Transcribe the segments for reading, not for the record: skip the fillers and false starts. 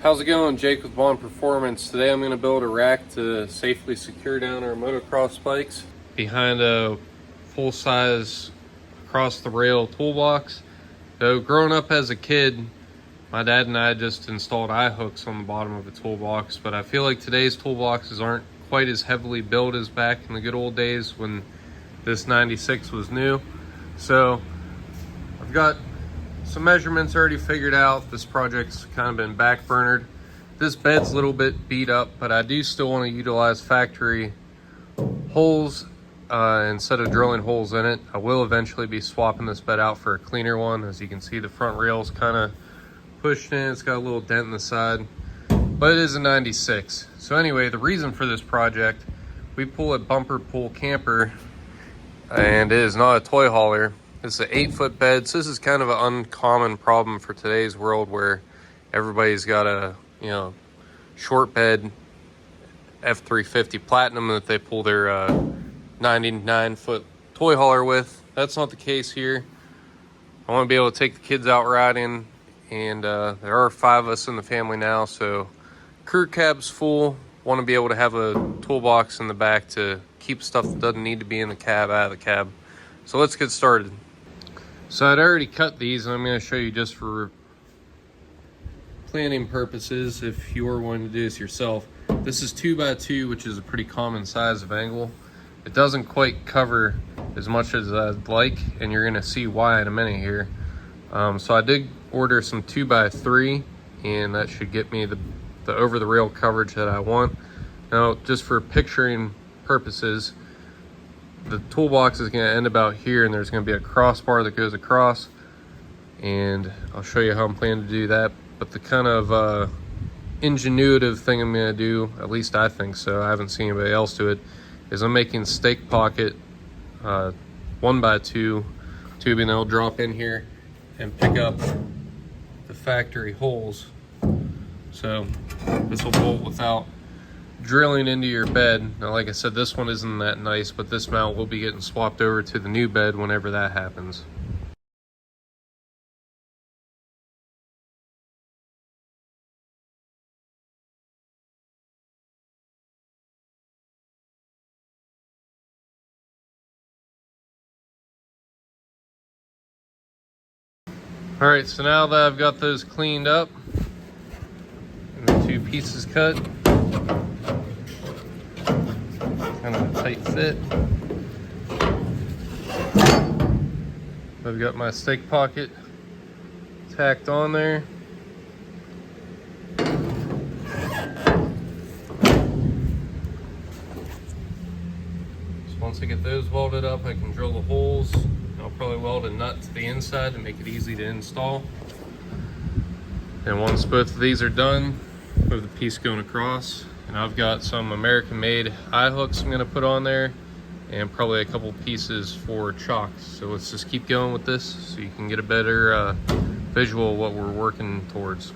How's it going? Jake with Bond Performance. Today I'm going to build a rack to safely secure down our motocross bikes behind a full-size across the rail toolbox. So growing up as a kid, my dad and I just installed eye hooks on the bottom of the toolbox, but I feel like today's toolboxes aren't quite as heavily built as back in the good old days when this 96 was new. So I've got some measurements already figured out. This project's kind of been backburnered. This bed's a little bit beat up, but I do still want to utilize factory holes instead of drilling holes in it. I will eventually be swapping this bed out for a cleaner one. As you can see, the front rail's kind of pushed in. It's got a little dent in the side, but it is a 96. So anyway, the reason for this project, we pull a bumper pull camper, and it is not a toy hauler. It's an 8-foot bed, so this is kind of an uncommon problem for today's world where everybody's got a, short bed F350 Platinum that they pull their 99-foot toy hauler with. That's not the case here. I want to be able to take the kids out riding, and there are 5 of us in the family now, so crew cab's full. Want to be able to have a toolbox in the back to keep stuff that doesn't need to be in the cab out of the cab. So let's get started. So I'd already cut these, and I'm going to show you just for planning purposes if you're wanting to do this yourself. This is 2x2, which is a pretty common size of angle. It doesn't quite cover as much as I'd like, and you're going to see why in a minute here. So I did order some 2x3, and that should get me the over the rail coverage that I want. Now, just for picturing purposes, the toolbox is going to end about here, and there's going to be a crossbar that goes across, and I'll show you how I'm planning to do that. But the kind of ingenuitive thing I'm going to do, at least I think so, I haven't seen anybody else do it, is I'm making stake pocket 1x2 tubing that'll drop in here and pick up the factory holes. So this will bolt without drilling into your bed. Now, like I said, this one isn't that nice, but this mount will be getting swapped over to the new bed whenever that happens. All right, so now that I've got those cleaned up and the 2 pieces cut, kind of a tight fit, I've got my stake pocket tacked on there. So once I get those welded up, I can drill the holes. I'll probably weld a nut to the inside to make it easy to install. And once both of these are done, with the piece going across, and I've got some American-made eye hooks I'm going to put on there, and probably a couple pieces for chocks. So let's just keep going with this so you can get a better visual of what we're working towards.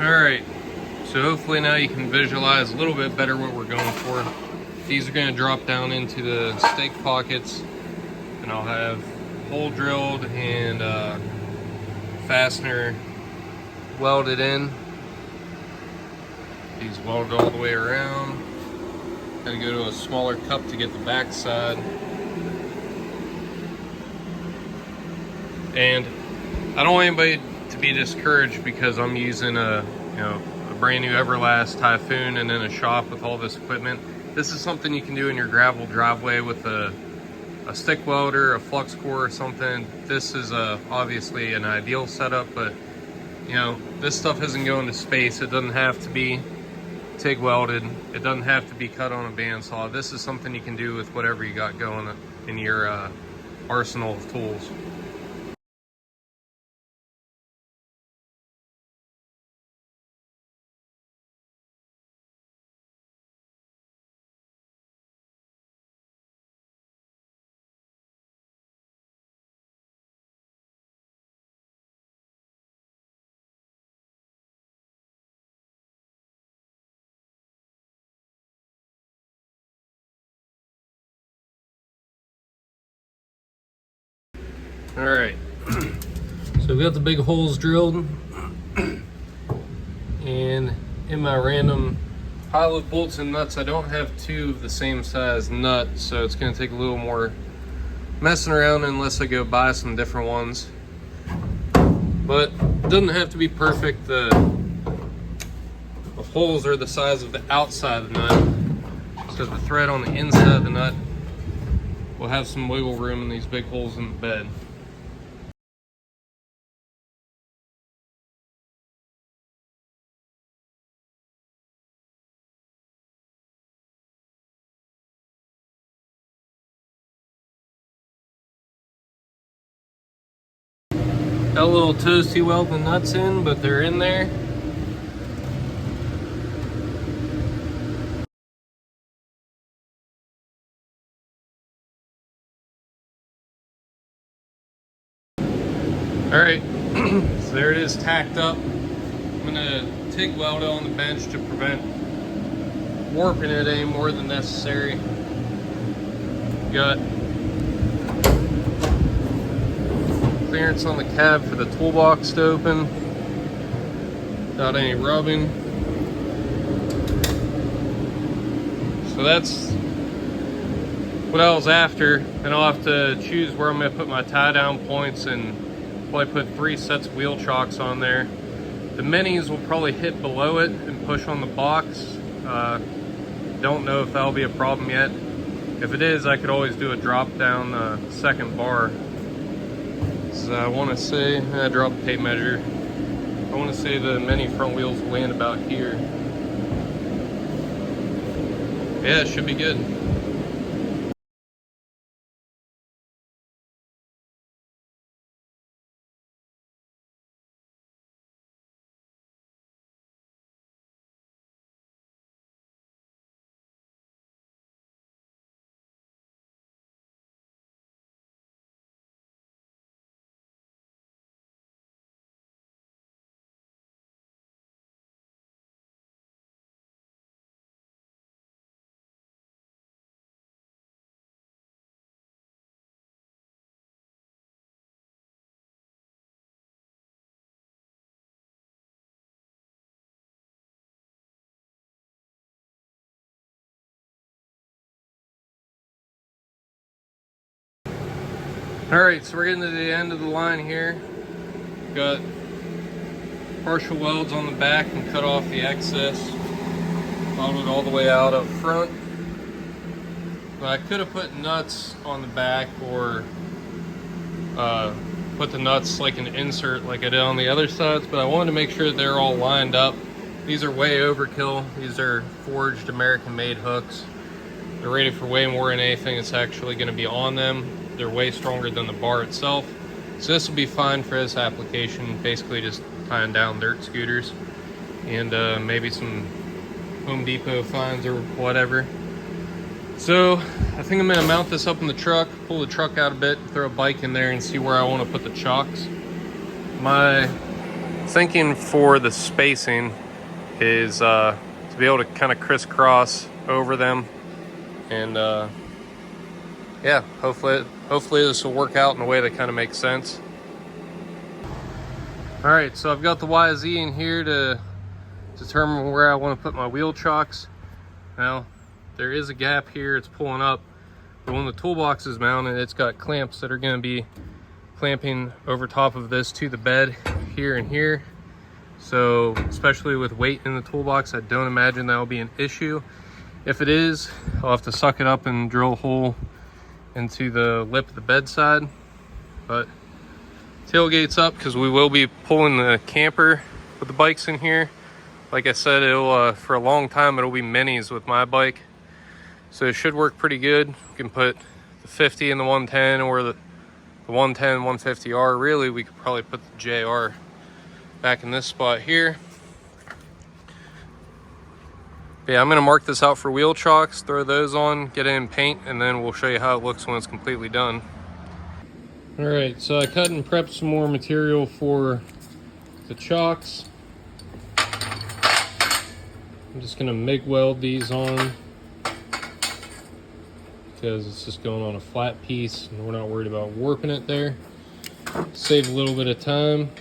Alright, so hopefully now you can visualize a little bit better what we're going for. These are going to drop down into the stake pockets, and I'll have hole drilled and fastener welded in. These welded all the way around. Gotta go to a smaller cup to get the back side. And I don't want anybody to be discouraged because I'm using a brand new Everlast Typhoon and in a shop with all this equipment. This is something you can do in your gravel driveway with a stick welder, a flux core or something. This is obviously an ideal setup, but this stuff isn't going to space. It doesn't have to be. TIG welded. It doesn't have to be cut on a bandsaw. This is something you can do with whatever you got going in your arsenal of tools. All right, so we've got the big holes drilled, and in my random pile of bolts and nuts, I don't have two of the same size nut, so it's going to take a little more messing around unless I go buy some different ones. But it doesn't have to be perfect. The holes are the size of the outside of the nut, because the thread on the inside of the nut will have some wiggle room in these big holes in the bed. Got a little toasty weld the nuts in, but they're in there. All right, so there it is, tacked up. I'm gonna TIG weld it on the bench to prevent warping it any more than necessary. Got clearance on the cab for the toolbox to open without any rubbing. So that's what I was after, and I'll have to choose where I'm going to put my tie down points, and probably put 3 sets of wheel chocks on there. The minis will probably hit below it and push on the box. Don't know if that'll be a problem yet. If it is, I could always do a drop down second bar. So I want to say, I dropped the tape measure. I want to say the mini front wheels will land about here. Yeah, it should be good. All right, so we're getting to the end of the line here. Got partial welds on the back and cut off the excess. Followed all the way out up front. But I could have put nuts on the back, or put the nuts like an insert like I did on the other sides, but I wanted to make sure that they're all lined up. These are way overkill. These are forged American-made hooks. They're rated for way more than anything that's actually going to be on them. They're way stronger than the bar itself. So this will be fine for this application, basically just tying down dirt scooters and maybe some Home Depot finds or whatever. So I think I'm gonna mount this up in the truck, pull the truck out a bit, throw a bike in there and see where I want to put the chocks. My thinking for the spacing is to be able to kind of crisscross over them, and yeah, hopefully this will work out in a way that kind of makes sense. All right, so I've got the YZ in here to determine where I want to put my wheel chocks. Now, there is a gap here, it's pulling up, but when the toolbox is mounted, it's got clamps that are going to be clamping over top of this to the bed here and here. So, especially with weight in the toolbox, I don't imagine that will be an issue. If it is, I'll have to suck it up and drill a hole into the lip of the bedside. But tailgate's up because we will be pulling the camper with the bikes in here. Like I said, it'll for a long time it'll be minis with my bike, so it should work pretty good. You can put the 50 in the 110, or the 110 150R. Really, we could probably put the JR back in this spot here. But yeah, I'm gonna mark this out for wheel chocks, throw those on, get it in paint, and then we'll show you how it looks when it's completely done. All right, so I cut and prepped some more material for the chocks. I'm just gonna MIG weld these on because it's just going on a flat piece and we're not worried about warping it there. Save a little bit of time.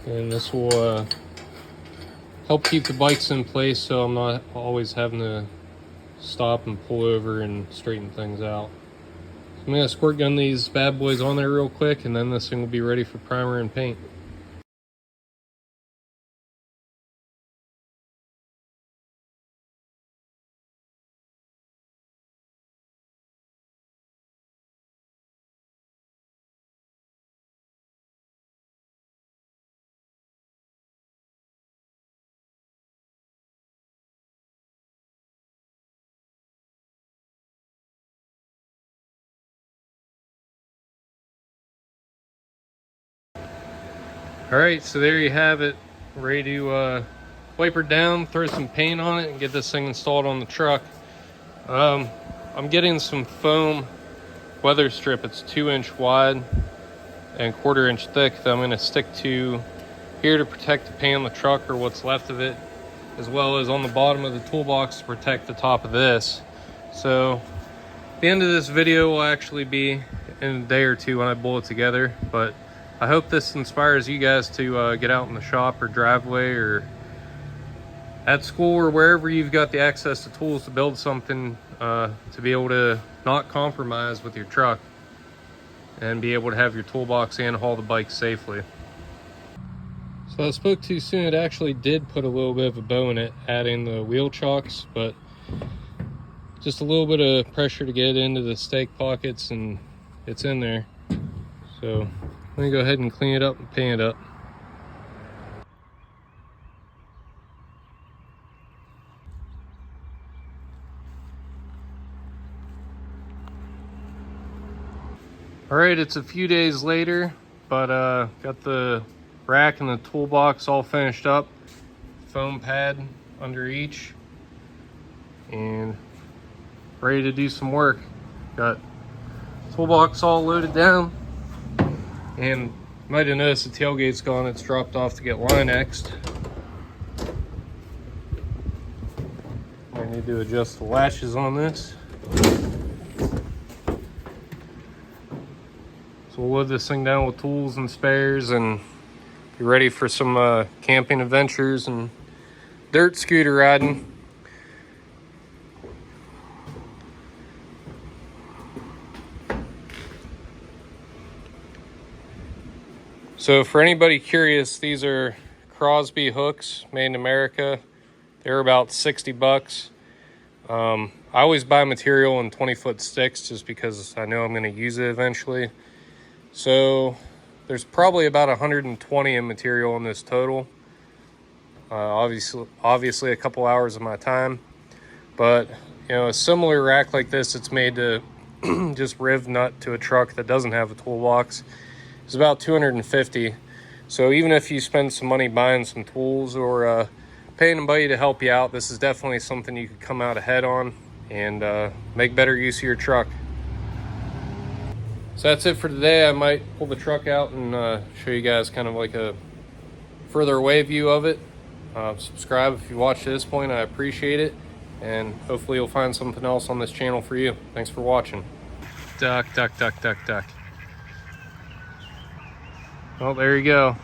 And this will help keep the bikes in place so I'm not always having to stop and pull over and straighten things out. I'm gonna squirt gun these bad boys on there real quick, and then this thing will be ready for primer and paint. All right, so there you have it, ready to wipe her down, throw some paint on it, and get this thing installed on the truck. I'm getting some foam weather strip. It's 2-inch wide and 1/4-inch thick that I'm going to stick to here to protect the paint on the truck, or what's left of it, as well as on the bottom of the toolbox to protect the top of this. So the end of this video will actually be in a day or two when I pull it together, but I hope this inspires you guys to get out in the shop or driveway or at school or wherever you've got the access to tools to build something to be able to not compromise with your truck and be able to have your toolbox and haul the bike safely. So I spoke too soon. It actually did put a little bit of a bow in it, adding the wheel chocks, but just a little bit of pressure to get it into the stake pockets and it's in there. So let me go ahead and clean it up and paint it up. All right, it's a few days later, but got the rack and the toolbox all finished up. Foam pad under each, and ready to do some work. Got toolbox all loaded down, and you might have noticed the tailgate's gone. It's dropped off to get line X'd. I need to adjust the latches on this. So we'll load this thing down with tools and spares and be ready for some camping adventures and dirt scooter riding. So for anybody curious, these are Crosby hooks made in America. They're about 60 bucks. I always buy material in 20-foot sticks just because I know I'm going to use it eventually. So there's probably about 120 in material in this total. Obviously a couple hours of my time, but you know, a similar rack like this, it's made to just riv nut to a truck that doesn't have a toolbox. It's about 250. So even if you spend some money buying some tools or paying somebody to help you out, this is definitely something you could come out ahead on and make better use of your truck. So that's it for today. I might pull the truck out and show you guys kind of like a further away view of it. Subscribe if you watched to this point. I appreciate it. And hopefully you'll find something else on this channel for you. Thanks for watching. Duck, duck, duck, duck, duck. Well, there you go.